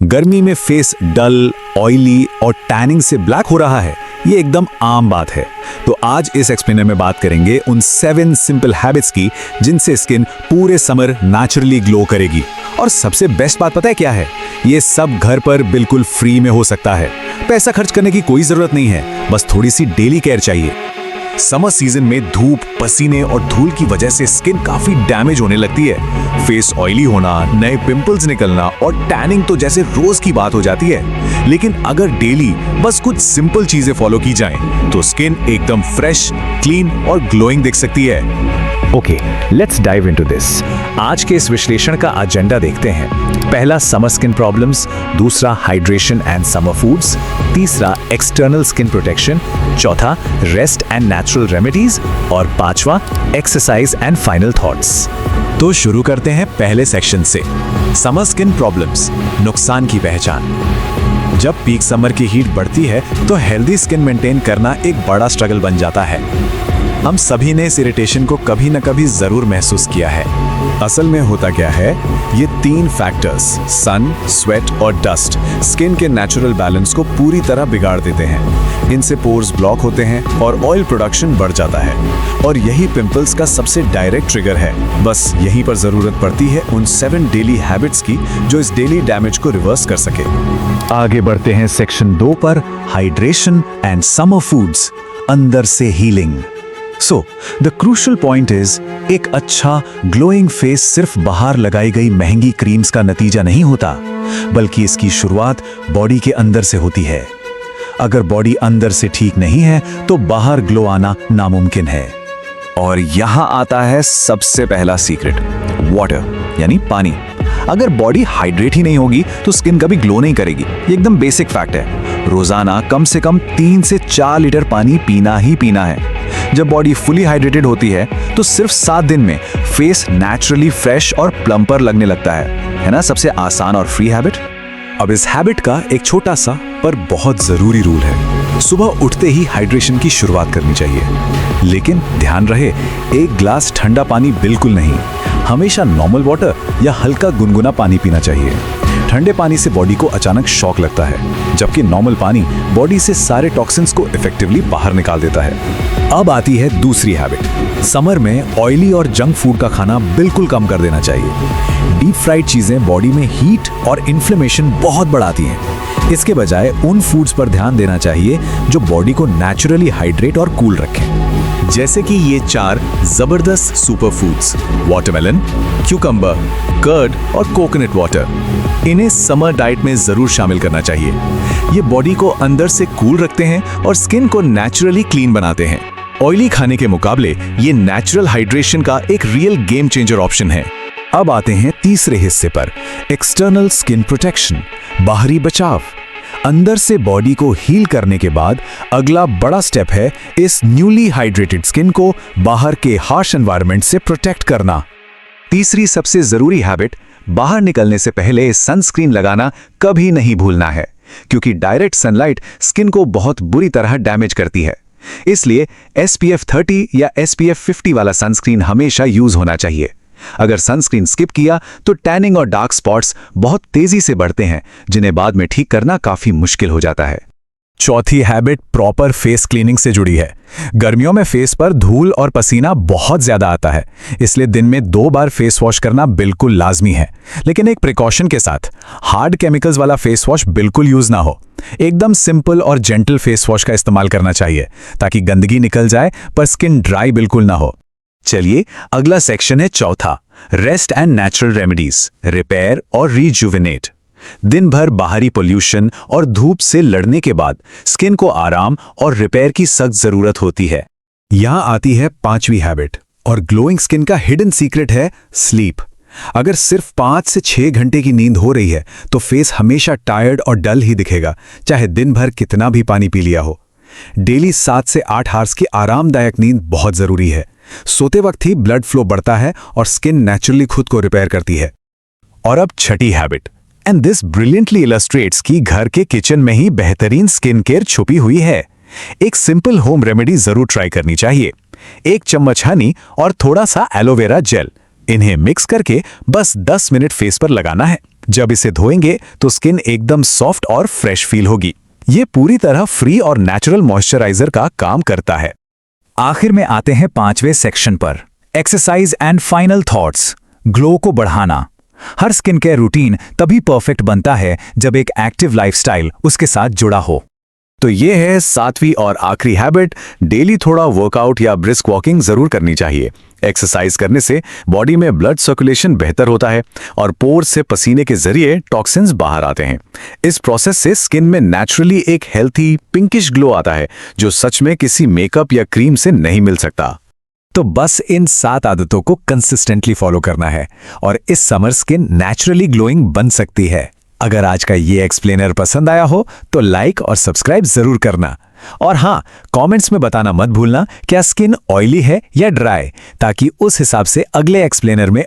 गर्मी में फेस डल, ऑयली और टैनिंग से ब्लैक हो रहा है, ये एकदम आम बात है। तो आज इस एक्सप्लेनर में बात करेंगे उन 7 सिंपल हैबिट्स की जिनसे स्किन पूरे समर नेचुरली ग्लो करेगी। और सबसे बेस्ट बात पता है क्या है? ये सब घर पर बिल्कुल फ्री में हो सकता है। पैसा खर्च करने की कोई जरूरत नहीं है, बस थोड़ी सी डेली केयर चाहिए। समर सीजन में धूप, पसीने और धूल की वजह से स्किन काफी डैमेज होने लगती है। फेस ऑयली होना, नए पिंपल्स निकलना और टैनिंग तो जैसे रोज की बात हो जाती है। लेकिन अगर डेली बस कुछ सिंपल चीजें फॉलो की जाएं, तो स्किन एकदम फ्रेश, क्लीन और ग्लोइंग दिख सकती है। Okay, let's dive into this. आज के इस विश्लेषण का एजेंडा देखते हैं। पहला समर स्किन प्रॉब्लम्स, दूसरा हाइड्रेशन एंड समर फूड्स, तीसरा एक्सटर्नल स्किन प्रोटेक्शन, चौथा रेस्ट एंड नेचुरल रेमेडीज और पांचवा एक्सरसाइज एंड फाइनल थॉट्स। तो शुरू करते हैं पहले सेक्शन से, समर स्किन प्रॉब्लम्स, नुकसान की पहचान। जब पीक समर की हीट बढ़ती है तो हेल्दी स्किन मेंटेन करना एक बड़ा स्ट्रगल बन जाता है। हम सभी ने इस इरिटेशन को कभी न कभी जरूर महसूस किया है। असल में होता क्या है, ये 3 फैक्टर्स सन, स्वेट और डस्ट स्किन के नेचुरल बैलेंस को पूरी तरह बिगाड़ देते हैं। इनसे पोर्स ब्लॉक होते हैं और ऑयल प्रोडक्शन बढ़ जाता है, और यही पिंपल्स का सबसे डायरेक्ट ट्रिगर है। बस यहीं पर जरूरत पड़ती है उन 7 डेली हैबिट्स की जो इस डेली डैमेज को रिवर्स कर सके। आगे बढ़ते हैं सेक्शन 2 पर, हाइड्रेशन एंड समर फूड्स, अंदर से healing. So the crucial point is, एक अच्छा ग्लोइंग फेस सिर्फ बाहर लगाई गई महंगी क्रीम्स का नतीजा नहीं होता, बल्कि इसकी शुरुआत बॉडी के अंदर से होती है। अगर बॉडी अंदर से ठीक नहीं है तो बाहर ग्लो आना नामुमकिन है। और यहां आता है सबसे पहला सीक्रेट, वाटर यानी पानी। अगर बॉडी हाइड्रेट ही नहीं होगी तो स्किन कभी ग्लो नहीं करेगी। ये एकदम बेसिक फैक्ट है। रोजाना कम से कम 3 से 4 लीटर पानी पीना ही पीना है। जब बॉडी फुली हाइड्रेटेड होती है तो सिर्फ 7 दिन में फेस नेचुरली फ्रेश और प्लम्पर लगने लगता है ना? सबसे आसान और फ्री हैबिट। अब इस हैबिट का एक छोटा सा पर बहुत जरूरी रूल है। सुबह उठते ही हाइड्रेशन की शुरुआत करनी चाहिए, लेकिन ध्यान रहे, एक ग्लास ठंडा पानी बिल्कुल नहीं। हमेशा नॉर्मल वाटर या हल्का गुनगुना पानी पीना चाहिए। ठंडे पानी से बॉडी को अचानक शॉक लगता है, जबकि नॉर्मल पानी बॉडी से सारे टॉक्सिन्स को इफेक्टिवली बाहर निकाल देता है। अब आती है दूसरी हैबिट। समर में ऑयली और जंक फूड का खाना बिल्कुल कम कर देना चाहिए। डीप फ्राइड चीजें बॉडी में हीट और इन्फ्लेमेशन बहुत बढ़ाती हैं। इसके बजाय उन फूड्स पर ध्यान देना चाहिए जो बॉडी को नेचुरली हाइड्रेट और कूल रखें, जैसे कि ये 4 जबरदस्त super foods, watermelon, cucumber, curd और कोकोनट वाटर। इन्हें समर डाइट में जरूर शामिल करना चाहिए। ये बॉडी को अंदर से कूल रखते हैं और स्किन को नेचुरली क्लीन बनाते हैं। ऑयली खाने के मुकाबले ये नेचुरल हाइड्रेशन का एक रियल गेम चेंजर ऑप्शन है। अब आते हैं तीसरे हिस्से पर, एक्सटर्नल स्किन प्रोटेक्शन, बाहरी बचाव। अंदर से बॉडी को हील करने के बाद अगला बड़ा स्टेप है इस न्यूली हाइड्रेटेड स्किन को बाहर के हार्श एनवायरनमेंट से प्रोटेक्ट करना। तीसरी सबसे जरूरी हैबिट, बाहर निकलने से पहले सनस्क्रीन लगाना कभी नहीं भूलना है, क्योंकि डायरेक्ट सनलाइट स्किन को बहुत बुरी तरह डैमेज करती है। इसलिए SPF 30 या SPF 50 वाला सनस्क्रीन हमेशा यूज होना चाहिए। अगर सनस्क्रीन स्किप किया तो टैनिंग और डार्क स्पॉट्स बहुत तेजी से बढ़ते हैं, जिन्हें बाद में ठीक करना काफी मुश्किल हो जाता है। चौथी हैबिट प्रॉपर फेस क्लीनिंग से जुड़ी है। गर्मियों में फेस पर धूल और पसीना बहुत ज्यादा आता है, इसलिए दिन में 2 बार फेस वॉश करना बिल्कुल लाजमी है। लेकिन एक प्रिकॉशन के साथ, हार्ड केमिकल्स वाला फेस वॉश बिल्कुल यूज ना हो। एकदम सिंपल और जेंटल फेस वॉश का इस्तेमाल करना चाहिए, ताकि गंदगी निकल जाए पर स्किन ड्राई बिल्कुल ना हो। चलिए, अगला सेक्शन है चौथा, rest and natural remedies, repair और रिजुविनेट। दिन भर बाहरी पोल्यूशन और धूप से लड़ने के बाद स्किन को आराम और रिपेयर की सख्त जरूरत होती है। यहां आती है 5वीं हैबिट, और ग्लोइंग स्किन का हिडन सीक्रेट है स्लीप। अगर सिर्फ 5 से 6 घंटे की नींद हो रही है तो फेस हमेशा टायर्ड और डल ही दिखेगा, चाहे दिन भर कितना भी पानी पी लिया हो। डेली 7 से 8 आवर्स की आरामदायक नींद बहुत जरूरी है। सोते वक्त ही ब्लड फ्लो बढ़ता है और स्किन नेचुरली खुद को रिपेयर करती है। और अब छठी habit, and this brilliantly illustrates कि घर के किचन में ही बेहतरीन स्किन केयर छुपी हुई है। एक सिंपल होम रेमेडी जरूर ट्राई करनी चाहिए। 1 चम्मच हनी और थोड़ा सा एलोवेरा जेल, इन्हें मिक्स करके बस 10 मिनट फेस पर लगाना है। जब इसे धोएंगे तो स्किन एकदम सॉफ्ट और फ्रेश फील होगी। ये पूरी तरह फ्री और नेचुरल मॉइस्चराइजर का काम करता है। आखिर में आते हैं 5वें सेक्शन पर, exercise and final thoughts, glow को बढ़ाना। हर स्किन केयर रूटीन तभी परफेक्ट बनता है जब एक एक्टिव लाइफस्टाइल उसके साथ जुड़ा हो। तो ये है 7वीं और आखिरी हैबिट, डेली थोड़ा वर्कआउट या ब्रिस्क वॉकिंग जरूर करनी चाहिए। एक्सरसाइज करने से बॉडी में ब्लड सर्कुलेशन बेहतर होता है और पोर्स से पसीने के जरिए टॉक्सिन्स बाहर आते हैं। इस प्रोसेस से स्किन में नेचुरली एक हेल्थी पिंकिश ग्लो आता है जो सच में किसी मेकअप या क्रीम से नहीं मिल सकता। तो बस इन 7 आदतों को कंसिस्टेंटली फॉलो करना है और इस समर स्किन नेचुरली ग्लोइंग बन सकती है। अगर आज का ये एक्सप्लेनर पसंद आया हो तो लाइक और सब्सक्राइब जरूर करना। और हाँ, कमेंट्स में बताना मत भूलना क्या स्किन ऑयली है या ड्राई, ताकि उस हिसाब से अगले एक्सप्लेनर में